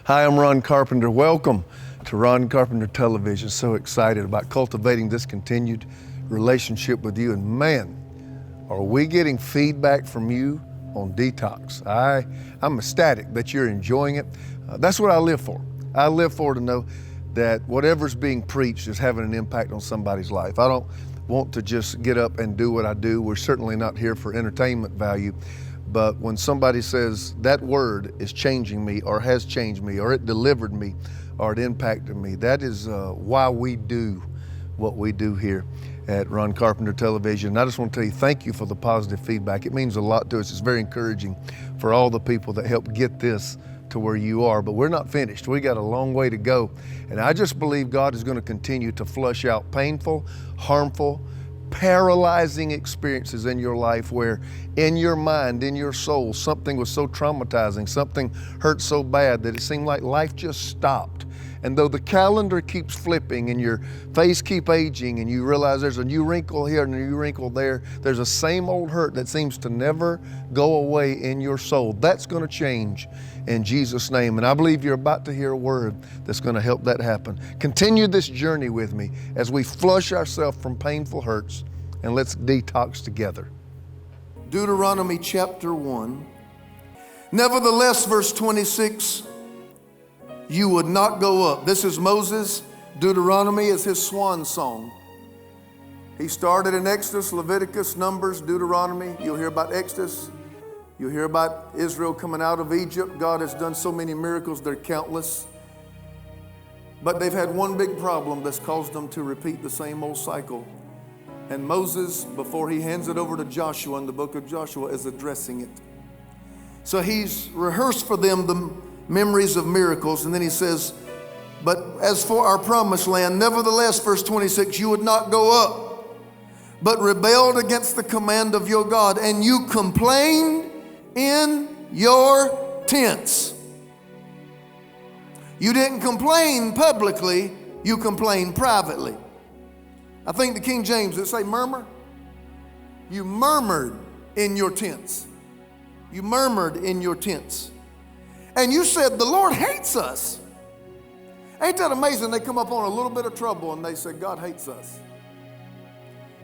Hi, I'm Ron Carpenter. Welcome to Ron Carpenter Television. So excited about cultivating this continued relationship with you. And man, are we getting feedback from you on Detox. I'm ecstatic that you're enjoying it. That's what I live for. I live for to know that whatever's being preached is having an impact on somebody's life. I don't want to just get up and do what I do. We're certainly not here for entertainment value. But when somebody says that word is changing me or has changed me or it delivered me or it impacted me, that is why we do what we do here at Ron Carpenter Television. And I just want to tell you thank you for the positive feedback. It means a lot to us. It's very encouraging for all the people that help get this to where you are. But we're not finished. We got a long way to go. And I just believe God is going to continue to flush out painful, harmful, paralyzing experiences in your life where in your mind, in your soul, something was so traumatizing, something hurt so bad that it seemed like life just stopped. And though the calendar keeps flipping and your face keep aging and you realize there's a new wrinkle here and a new wrinkle there, there's a same old hurt that seems to never go away in your soul. That's going to change in Jesus' name. And I believe you're about to hear a word that's going to help that happen. Continue this journey with me as we flush ourselves from painful hurts and let's detox together. Deuteronomy chapter 1. Nevertheless, verse 26, you would not go up. This is Moses. Deuteronomy is his swan song. He started in Exodus, Leviticus, Numbers, Deuteronomy. You'll hear about Exodus. You'll hear about Israel coming out of Egypt. God has done so many miracles, they're countless. But they've had one big problem that's caused them to repeat the same old cycle. And Moses, before he hands it over to Joshua in the book of Joshua, is addressing it. So he's rehearsed for them the memories of miracles. And then he says, but as for our promised land, nevertheless, verse 26, you would not go up, but rebelled against the command of your God, and you complained in your tents. You didn't complain publicly, you complained privately. I think the King James, it say murmur. You murmured in your tents. You murmured in your tents. And you said, the Lord hates us. Ain't that amazing? They come up on a little bit of trouble and they say, God hates us.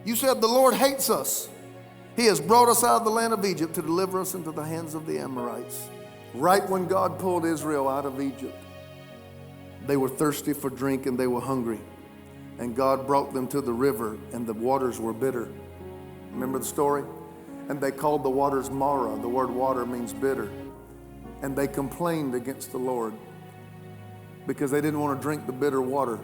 You said, the Lord hates us. He has brought us out of the land of Egypt to deliver us into the hands of the Amorites. Right when God pulled Israel out of Egypt, they were thirsty for drink and they were hungry. And God brought them to the river and the waters were bitter. Remember the story? And they called the waters Mara. The word water means bitter. And they complained against the Lord because they didn't want to drink the bitter water.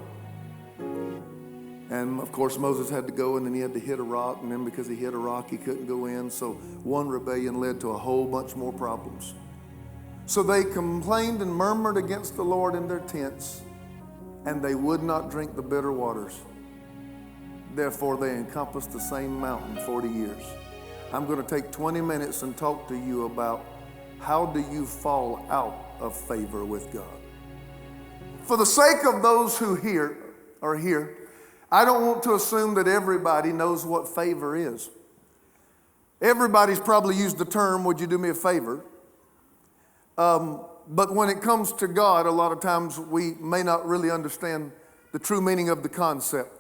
And of course Moses had to go and then he had to hit a rock. And then because he hit a rock, he couldn't go in. So one rebellion led to a whole bunch more problems. So they complained and murmured against the Lord in their tents, and they would not drink the bitter waters. Therefore, they encompassed the same mountain 40 years. I'm going to take 20 minutes and talk to you about how do you fall out of favor with God. For the sake of those who are here, I don't want to assume that everybody knows what favor is. Everybody's probably used the term, would you do me a favor? But when it comes to God, a lot of times we may not really understand the true meaning of the concept.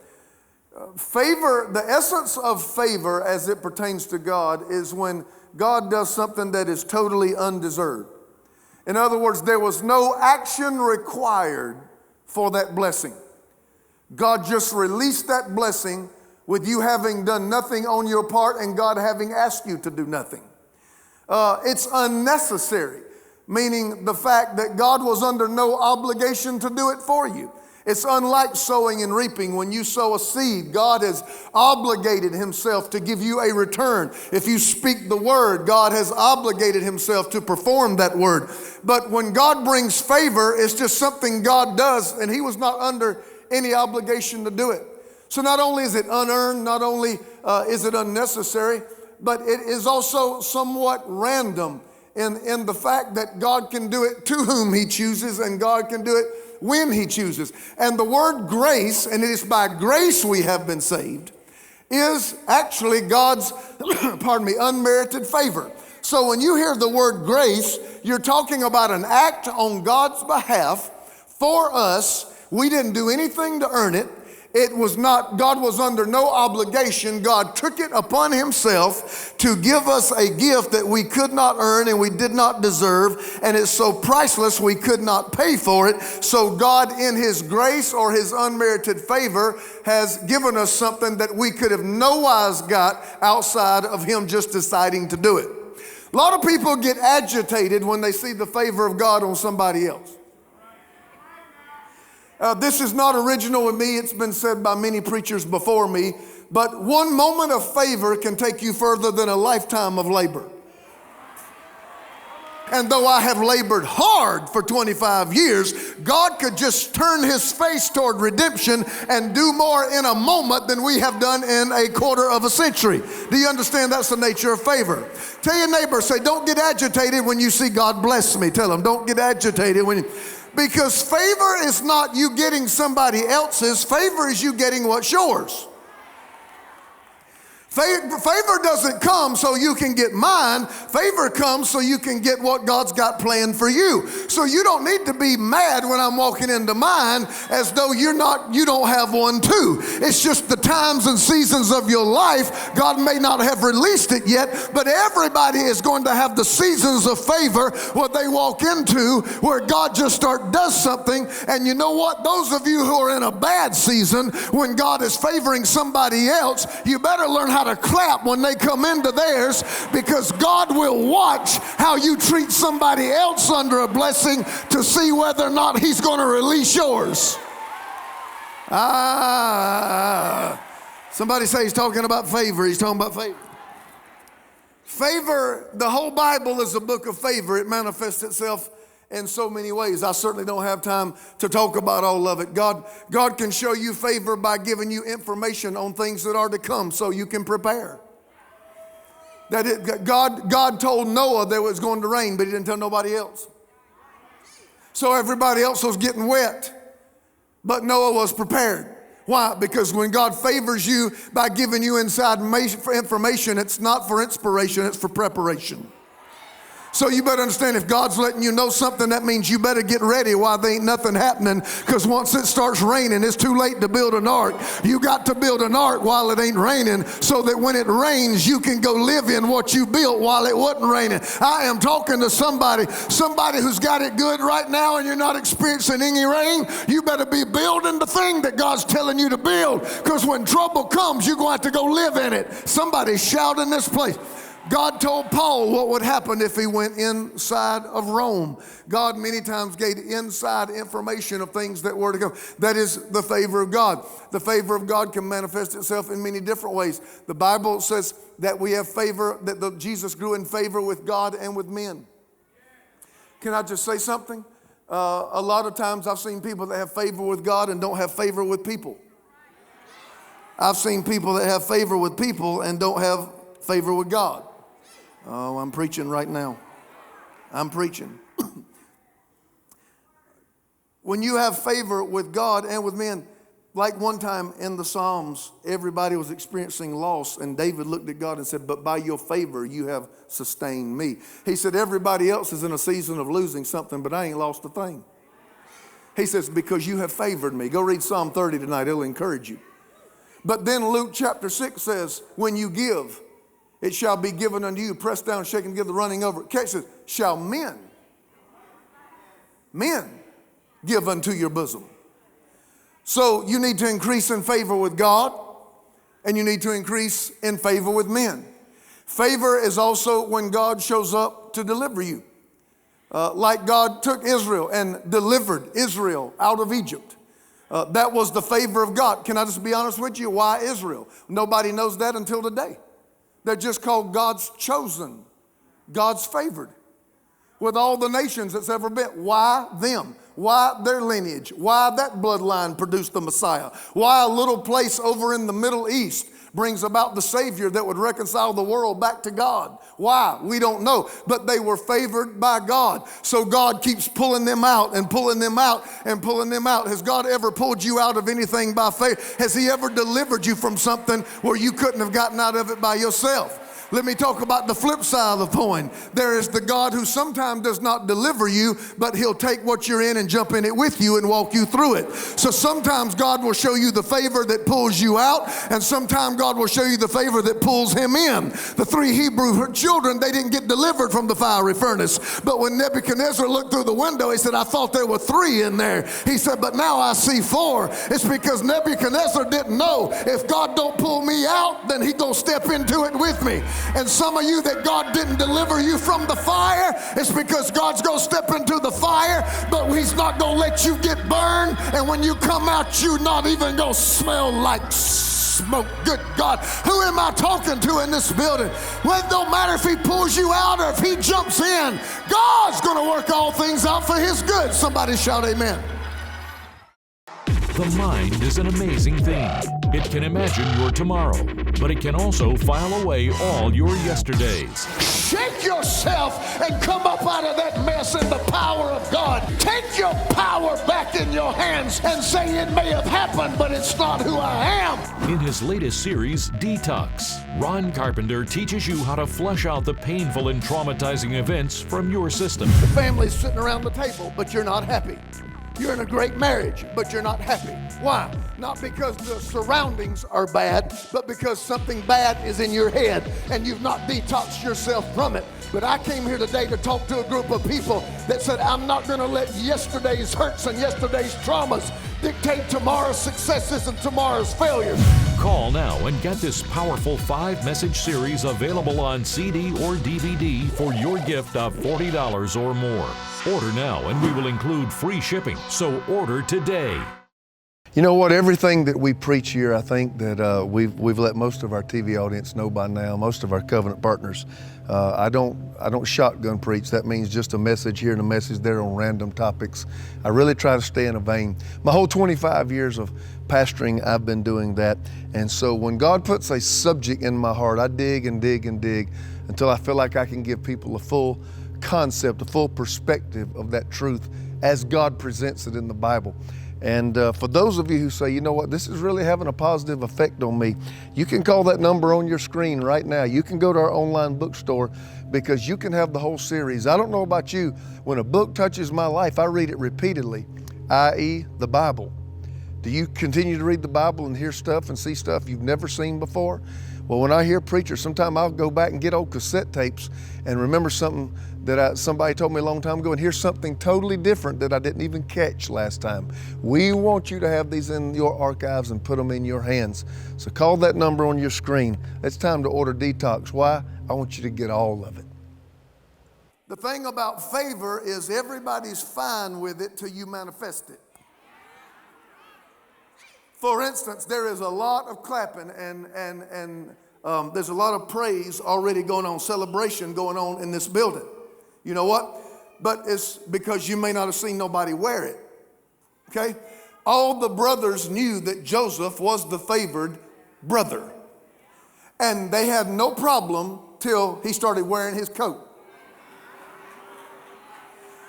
Favor, the essence of favor as it pertains to God is when God does something that is totally undeserved. In other words, there was no action required for that blessing. God just released that blessing with you having done nothing on your part and God having asked you to do nothing. It's unnecessary. Meaning the fact that God was under no obligation to do it for you. It's unlike sowing and reaping. When you sow a seed, God has obligated himself to give you a return. If you speak the word, God has obligated himself to perform that word. But when God brings favor, it's just something God does, and he was not under any obligation to do it. So not only is it unearned, not only is it unnecessary, but it is also somewhat random in the fact that God can do it to whom he chooses and God can do it when he chooses. And the word grace, and it is by grace we have been saved, is actually God's, unmerited favor. So when you hear the word grace, you're talking about an act on God's behalf for us. We didn't do anything to earn it. It was not, God was under no obligation. God took it upon himself to give us a gift that we could not earn and we did not deserve. And it's so priceless we could not pay for it. So God, in his grace or his unmerited favor, has given us something that we could have no wise got outside of him just deciding to do it. A lot of people get agitated when they see the favor of God on somebody else. This is not original with me. It's been said by many preachers before me. But one moment of favor can take you further than a lifetime of labor. And though I have labored hard for 25 years, God could just turn his face toward redemption and do more in a moment than we have done in a quarter of a century. Do you understand that's the nature of favor? Tell your neighbor, say, don't get agitated when you see God bless me. Tell them, don't get agitated when you... Because favor is not you getting somebody else's. Favor is you getting what's yours. Favor doesn't come so you can get mine. Favor comes so you can get what God's got planned for you. So you don't need to be mad when I'm walking into mine as though you don't have one too. It's just the times and seasons of your life. God may not have released it yet, but everybody is going to have the seasons of favor where they walk into where God just does something. And you know what? Those of you who are in a bad season when God is favoring somebody else, you better learn how to clap when they come into theirs, because God will watch how you treat somebody else under a blessing to see whether or not he's going to release yours. Somebody say he's talking about favor. He's talking about favor. Favor, the whole Bible is a book of favor. It manifests itself in so many ways. I certainly don't have time to talk about all of it. God can show you favor by giving you information on things that are to come so you can prepare. God told Noah there was going to rain, but he didn't tell nobody else. So everybody else was getting wet, but Noah was prepared. Why? Because when God favors you by giving you inside information, it's not for inspiration, it's for preparation. So you better understand, if God's letting you know something, that means you better get ready while there ain't nothing happening, because once it starts raining, it's too late to build an ark. You got to build an ark while it ain't raining so that when it rains, you can go live in what you built while it wasn't raining. I am talking to somebody who's got it good right now and you're not experiencing any rain. You better be building the thing that God's telling you to build, because when trouble comes, you're going to have to go live in it. Somebody shout in this place. God told Paul what would happen if he went inside of Rome. God many times gave inside information of things that were to come. That is the favor of God. The favor of God can manifest itself in many different ways. The Bible says that we have favor, that Jesus grew in favor with God and with men. Can I just say something? A lot of times I've seen people that have favor with God and don't have favor with people. I've seen people that have favor with people and don't have favor with God. Oh, I'm preaching right now. I'm preaching. When you have favor with God and with men, like one time in the Psalms, everybody was experiencing loss, and David looked at God and said, but by your favor, you have sustained me. He said, everybody else is in a season of losing something, but I ain't lost a thing. He says, because you have favored me. Go read Psalm 30 tonight. It'll encourage you. But then Luke chapter 6 says, when you give, it shall be given unto you, pressed down, shaken, give the running over. Catch this. Shall men give unto your bosom. So you need to increase in favor with God, and you need to increase in favor with men. Favor is also when God shows up to deliver you. Like God took Israel and delivered Israel out of Egypt. That was the favor of God. Can I just be honest with you? Why Israel? Nobody knows that until today. They're just called God's chosen, God's favored. With all the nations that's ever been. Why them? Why their lineage? Why that bloodline produced the Messiah? Why a little place over in the Middle East brings about the Savior that would reconcile the world back to God? Why? We don't know. But they were favored by God. So God keeps pulling them out and pulling them out and pulling them out. Has God ever pulled you out of anything by faith? Has he ever delivered you from something where you couldn't have gotten out of it by yourself? Let me talk about the flip side of the coin. There is the God who sometimes does not deliver you, but he'll take what you're in and jump in it with you and walk you through it. So sometimes God will show you the favor that pulls you out, and sometimes God will show you the favor that pulls him in. The 3 Hebrew children, they didn't get delivered from the fiery furnace. But when Nebuchadnezzar looked through the window, he said, I thought there were 3 in there. He said, but now I see 4. It's because Nebuchadnezzar didn't know, if God don't pull me out, then he gonna step into it with me. And some of you that God didn't deliver you from the fire, it's because God's going to step into the fire, but he's not going to let you get burned. And when you come out, you're not even going to smell like smoke. Good God. Who am I talking to in this building? Well, it don't matter if he pulls you out or if he jumps in. God's going to work all things out for his good. Somebody shout amen. The mind is an amazing thing. It can imagine your tomorrow, but it can also file away all your yesterdays. Shake yourself and come up out of that mess in the power of God. Take your power back in your hands and say, it may have happened, but it's not who I am. In his latest series, Detox, Ron Carpenter teaches you how to flush out the painful and traumatizing events from your system. The family's sitting around the table, but you're not happy. You're in a great marriage, but you're not happy. Why? Not because the surroundings are bad, but because something bad is in your head and you've not detoxed yourself from it. But I came here today to talk to a group of people that said, I'm not going to let yesterday's hurts and yesterday's traumas dictate tomorrow's successes and tomorrow's failures. Call now and get this powerful 5-message series available on CD or DVD for your gift of $40 or more. Order now and we will include free shipping, so order today. You know what? Everything that we preach here, I think that we've let most of our TV audience know by now, most of our covenant partners. I don't shotgun preach. That means just a message here and a message there on random topics. I really try to stay in a vein. My whole 25 years of pastoring, I've been doing that. And so when God puts a subject in my heart, I dig and dig and dig until I feel like I can give people a full concept, a full perspective of that truth as God presents it in the Bible. And for those of you who say, you know what, this is really having a positive effect on me, you can call that number on your screen right now. You can go to our online bookstore because you can have the whole series. I don't know about you, when a book touches my life, I read it repeatedly, i.e. the Bible. Do you continue to read the Bible and hear stuff and see stuff you've never seen before? Well, when I hear preachers, sometimes I'll go back and get old cassette tapes and remember something that somebody told me a long time ago and hear something totally different that I didn't even catch last time. We want you to have these in your archives and put them in your hands. So call that number on your screen. It's time to order Detox. Why? I want you to get all of it. The thing about favor is everybody's fine with it till you manifest it. For instance, there is a lot of clapping and there's a lot of praise already going on, celebration going on in this building. You know what? But it's because you may not have seen nobody wear it. Okay? All the brothers knew that Joseph was the favored brother. And they had no problem till he started wearing his coat.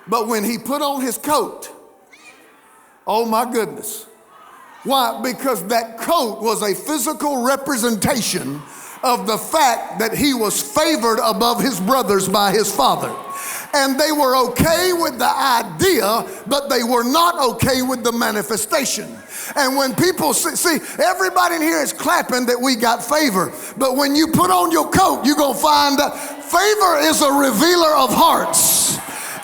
But when he put on his coat, oh my goodness. Why? Because that coat was a physical representation of the fact that he was favored above his brothers by his father. And they were okay with the idea, but they were not okay with the manifestation. And when people see, everybody in here is clapping that we got favor. But when you put on your coat, you're going to find that favor is a revealer of hearts.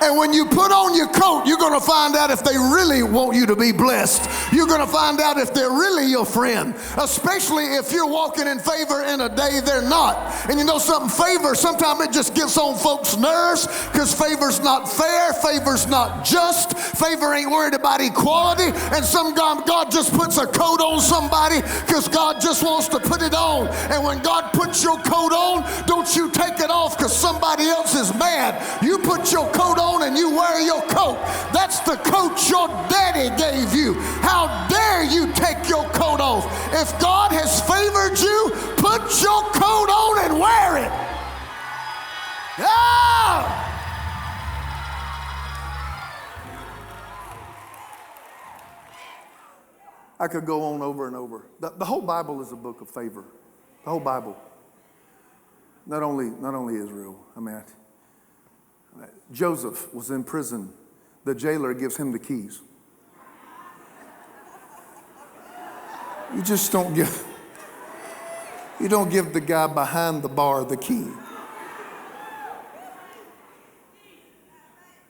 And when you put on your coat, you're going to find out if they really want you to be blessed. You're going to find out if they're really your friend, especially if you're walking in favor in a day they're not. And you know something, favor, sometimes it just gets on folks' nerves because favor's not fair, favor's not just, favor ain't worried about equality, and God just puts a coat on somebody because God just wants to put it on. And when God puts your coat on, don't you take it off because somebody else is mad. You put your coat on and you wear your coat. That's the coat your daddy gave you. How dare you take your coat off? If God has favored you, put your coat on and wear it. Ah! I could go on over and over. The whole Bible is a book of favor. The whole Bible. Not only Israel. Joseph was in prison. The jailer gives him the keys. You just don't give the guy behind the bar the key.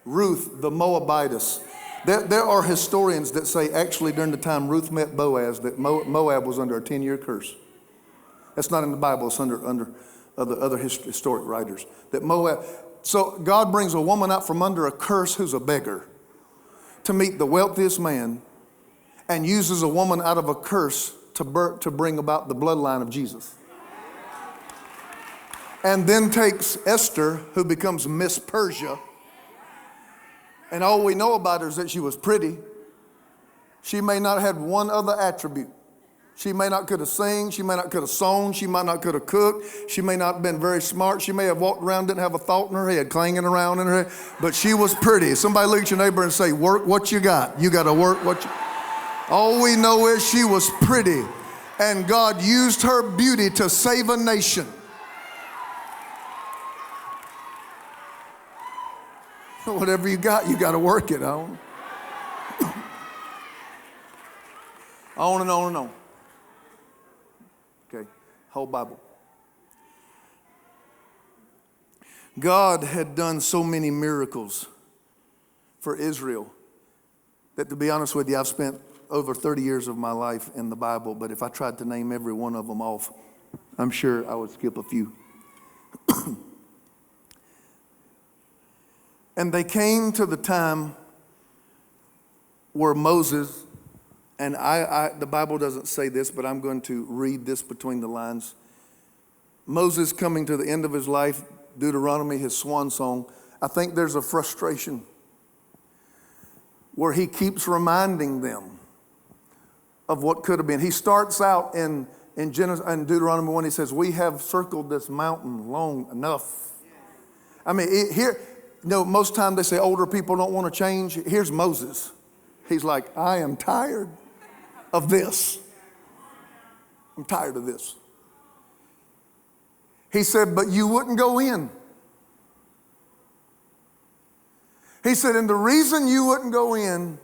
Ruth, the Moabitess. There are historians that say actually during the time Ruth met Boaz that Moab was under a 10-year curse. That's not in the Bible. It's under other historic writers. That Moab. So God brings a woman out from under a curse who's a beggar to meet the wealthiest man, and uses a woman out of a curse to bring about the bloodline of Jesus. And then takes Esther, who becomes Miss Persia. And all we know about her is that she was pretty. She may not have had one other attribute. She may not could have sing. She may not could have sewn. She might not could have cooked. She may not have been very smart. She may have walked around, didn't have a thought in her head, clanging around in her head. But she was pretty. Somebody look at your neighbor and say, work what you got. You got to work what you... All we know is she was pretty. And God used her beauty to save a nation. Whatever you got to work it on. On and on and on. Okay, whole Bible. God had done so many miracles for Israel that, to be honest with you, I've spent over 30 years of my life in the Bible, but if I tried to name every one of them off, I'm sure I would skip a few. And they came to the time where Moses, and the Bible doesn't say this, but I'm going to read this between the lines. Moses coming to the end of his life, Deuteronomy, his swan song, I think there's a frustration where he keeps reminding them of what could have been. He starts out in Deuteronomy 1, he says, we have circled this mountain long enough. I mean, most times they say older people don't want to change. Here's Moses. He's like, I am tired of this. I'm tired of this. He said, but you wouldn't go in. He said, and the reason you wouldn't go in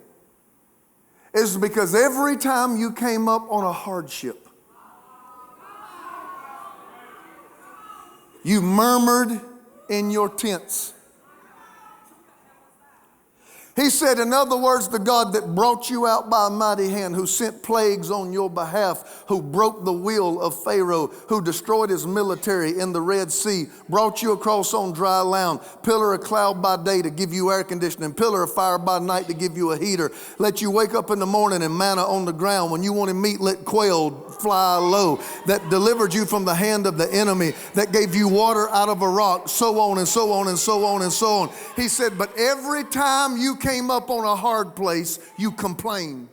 is because every time you came up on a hardship, you murmured in your tents. He said, in other words, the God that brought you out by a mighty hand, who sent plagues on your behalf, who broke the will of Pharaoh, who destroyed his military in the Red Sea, brought you across on dry land, pillar of cloud by day to give you air conditioning, pillar of fire by night to give you a heater, let you wake up in the morning and manna on the ground. When you wanted meat, let quail fly low, that delivered you from the hand of the enemy, that gave you water out of a rock, so on and so on and so on and so on. He said, but every time you came up on a hard place, you complain.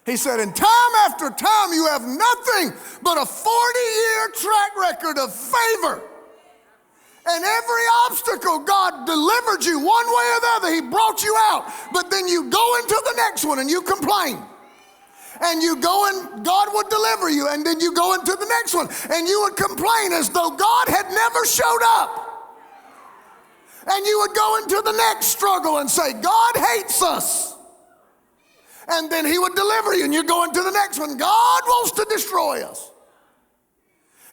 He said, and time after time you have nothing but a 40-year track record of favor. And every obstacle God delivered you one way or the other. He brought you out. But then you go into the next one and you complain. And you go and God would deliver you, and then you go into the next one and you would complain as though God had never showed up. And you would go into the next struggle and say, God hates us. And then he would deliver you, and you go into the next one. God wants to destroy us.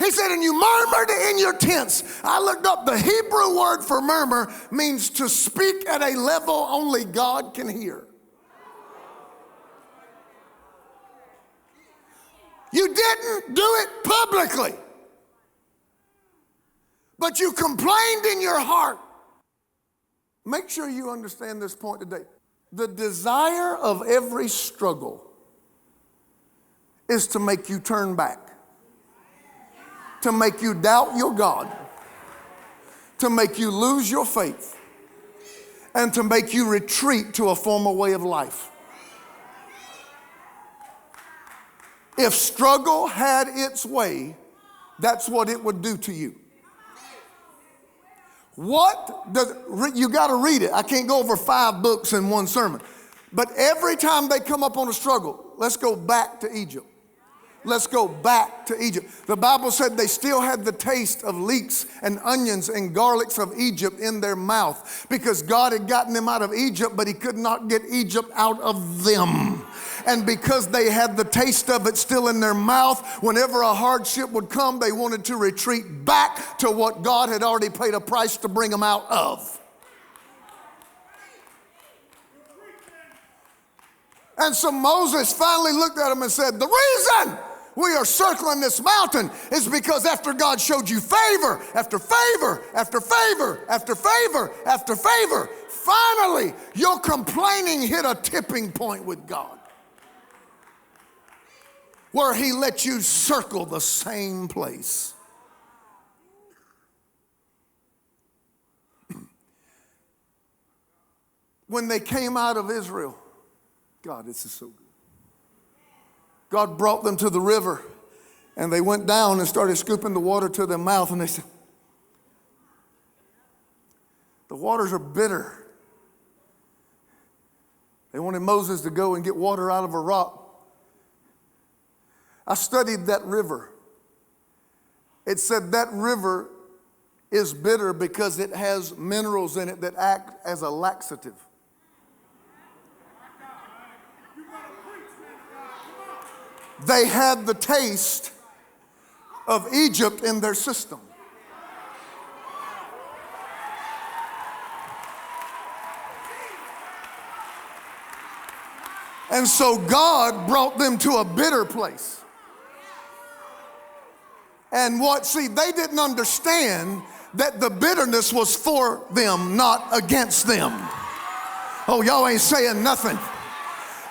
He said, and you murmured in your tents. I looked up, the Hebrew word for murmur means to speak at a level only God can hear. You didn't do it publicly, but you complained in your heart. Make sure you understand this point today. The desire of every struggle is to make you turn back, to make you doubt your God, to make you lose your faith, and to make you retreat to a former way of life. If struggle had its way, that's what it would do to you. You got to read it. I can't go over 5 books in one sermon. But every time they come up on a struggle, let's go back to Egypt. Let's go back to Egypt. The Bible said they still had the taste of leeks and onions and garlics of Egypt in their mouth because God had gotten them out of Egypt, but he could not get Egypt out of them. And because they had the taste of it still in their mouth, whenever a hardship would come, they wanted to retreat back to what God had already paid a price to bring them out of. And so Moses finally looked at him and said, the reason we are circling this mountain is because after God showed you favor, after favor, after favor, after favor, after favor, finally your complaining hit a tipping point with God where he let you circle the same place. When they came out of Israel, God, this is so good. God brought them to the river, and they went down and started scooping the water to their mouth, and they said, the waters are bitter. They wanted Moses to go and get water out of a rock. I studied that river. It said that river is bitter because it has minerals in it that act as a laxative. They had the taste of Egypt in their system. And so God brought them to a bitter place. And they didn't understand that the bitterness was for them, not against them. Oh, y'all ain't saying nothing.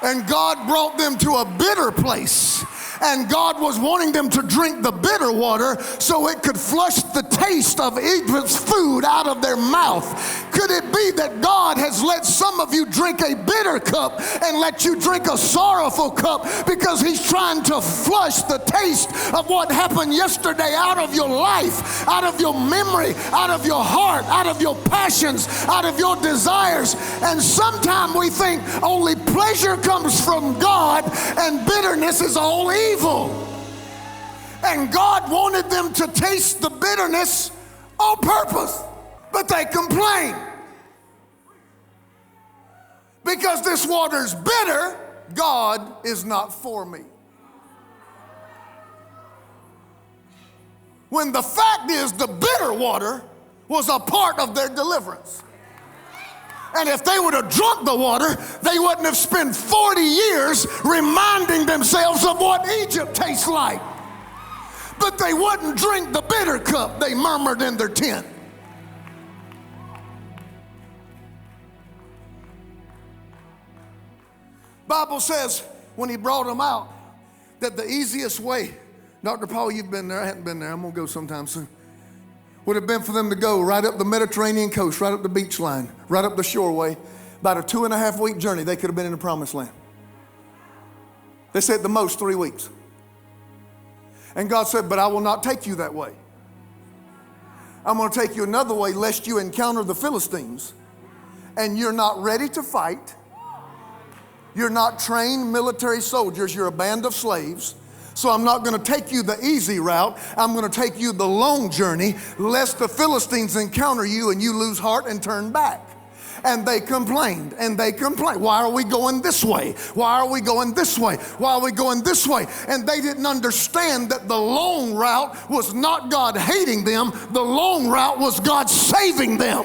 And God brought them to a bitter place. And God was wanting them to drink the bitter water so it could flush the taste of Egypt's food out of their mouth. Could it be that God has let some of you drink a bitter cup and let you drink a sorrowful cup because he's trying to flush the taste of what happened yesterday out of your life, out of your memory, out of your heart, out of your passions, out of your desires? And sometimes we think only pleasure comes from God and bitterness is all evil. And God wanted them to taste the bitterness on purpose, but they complained. Because this water's bitter, God is not for me. When the fact is the bitter water was a part of their deliverance. And if they would have drunk the water, they wouldn't have spent 40 years reminding themselves of what Egypt tastes like. But they wouldn't drink the bitter cup. They murmured in their tent. Bible says when he brought them out that the easiest way, Dr. Paul, you've been there, I hadn't been there, I'm going to go sometime soon, would have been for them to go right up the Mediterranean coast, right up the beach line, right up the shoreway. About a 2.5 week journey, they could have been in the promised land. They said the most 3 weeks. And God said, but I will not take you that way. I'm going to take you another way lest you encounter the Philistines and you're not ready to fight. You're not trained military soldiers. You're a band of slaves. So I'm not going to take you the easy route. I'm going to take you the long journey, lest the Philistines encounter you and you lose heart and turn back. And they complained, and they complained. Why are we going this way? Why are we going this way? Why are we going this way? And they didn't understand that the long route was not God hating them. The long route was God saving them.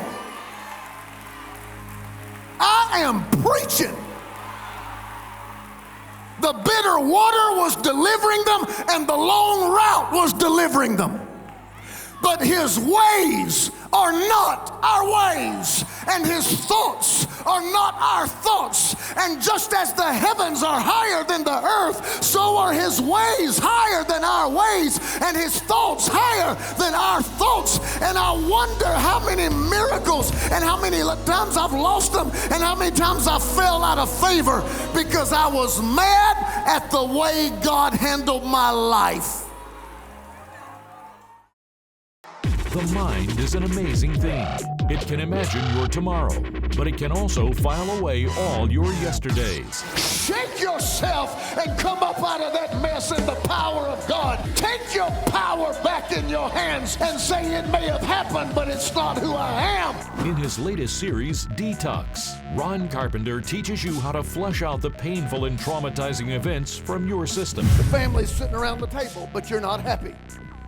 I am preaching. The bitter water was delivering them, and the long route was delivering them. But his ways are not our ways, and his thoughts are not our thoughts. And just as the heavens are higher than the earth, so are his ways higher than our ways, and his thoughts higher than our thoughts. And I wonder how many miracles and how many times I've lost them and how many times I fell out of favor because I was mad at the way God handled my life. The mind is an amazing thing. It can imagine your tomorrow, but it can also file away all your yesterdays. Shake yourself and come up out of that mess in the power of God. Take your power back in your hands and say, it may have happened, but it's not who I am. In his latest series, Detox, Ron Carpenter teaches you how to flush out the painful and traumatizing events from your system. The family's sitting around the table, but you're not happy.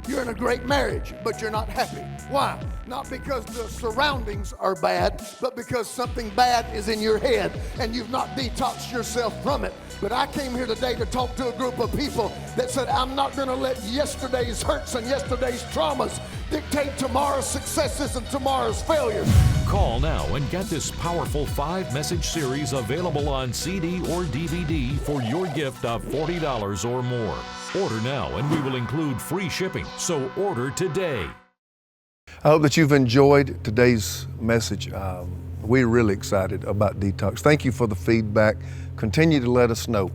You're in a great marriage, but you're not happy. Why? Not because the surroundings are bad, but because something bad is in your head and you've not detoxed yourself from it. But I came here today to talk to a group of people that said, I'm not going to let yesterday's hurts and yesterday's traumas dictate tomorrow's successes and tomorrow's failures. Call now and get this powerful 5-message series available on CD or DVD for your gift of $40 or more. Order now and we will include free shipping, so order today. I hope that you've enjoyed today's message. We're really excited about Detox. Thank you for the feedback. Continue to let us know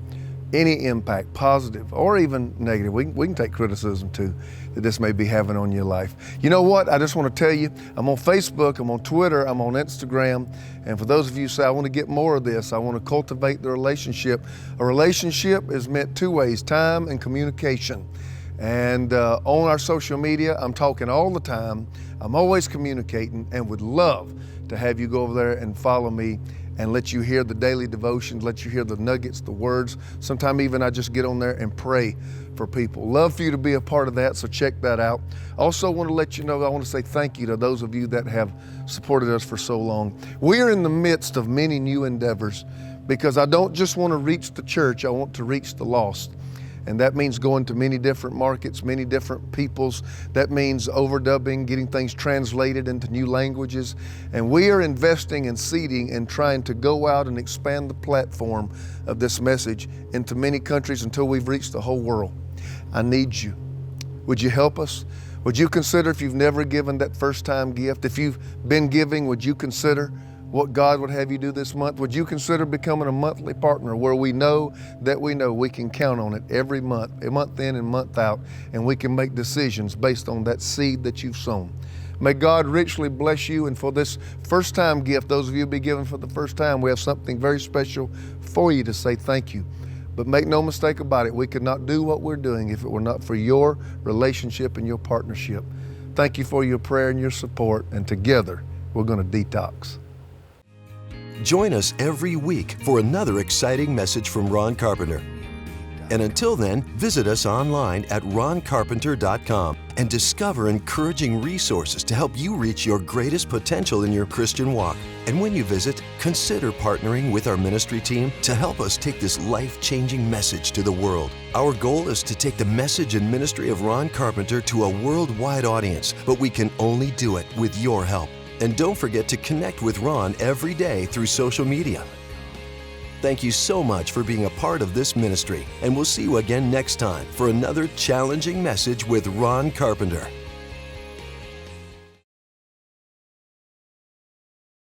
any impact, positive or even negative. We can take criticism too, that this may be having on your life. You know what? I just want to tell you, I'm on Facebook, I'm on Twitter, I'm on Instagram. And for those of you who say, I want to get more of this, I want to cultivate the relationship. A relationship is meant two ways, time and communication. And on our social media, I'm talking all the time. I'm always communicating and would love to have you go over there and follow me and let you hear the daily devotions, let you hear the nuggets, the words. Sometimes even I just get on there and pray for people. Love for you to be a part of that, so check that out. Also want to let you know, I want to say thank you to those of you that have supported us for so long. We are in the midst of many new endeavors because I don't just want to reach the church, I want to reach the lost. And that means going to many different markets, many different peoples. That means overdubbing, getting things translated into new languages. And we are investing in seeding and trying to go out and expand the platform of this message into many countries until we've reached the whole world. I need you. Would you help us? Would you consider, if you've never given that first time gift, if you've been giving, would you consider what God would have you do this month? Would you consider becoming a monthly partner where we know we can count on it every month, a month in and month out, and we can make decisions based on that seed that you've sown. May God richly bless you. And for this first time gift, those of you who be giving for the first time, we have something very special for you to say thank you. But make no mistake about it, we could not do what we're doing if it were not for your relationship and your partnership. Thank you for your prayer and your support, and together we're going to detox. Join us every week for another exciting message from Ron Carpenter. And until then, visit us online at roncarpenter.com and discover encouraging resources to help you reach your greatest potential in your Christian walk. And when you visit, consider partnering with our ministry team to help us take this life-changing message to the world. Our goal is to take the message and ministry of Ron Carpenter to a worldwide audience, but we can only do it with your help. And don't forget to connect with Ron every day through social media. Thank you so much for being a part of this ministry, and we'll see you again next time for another challenging message with Ron Carpenter.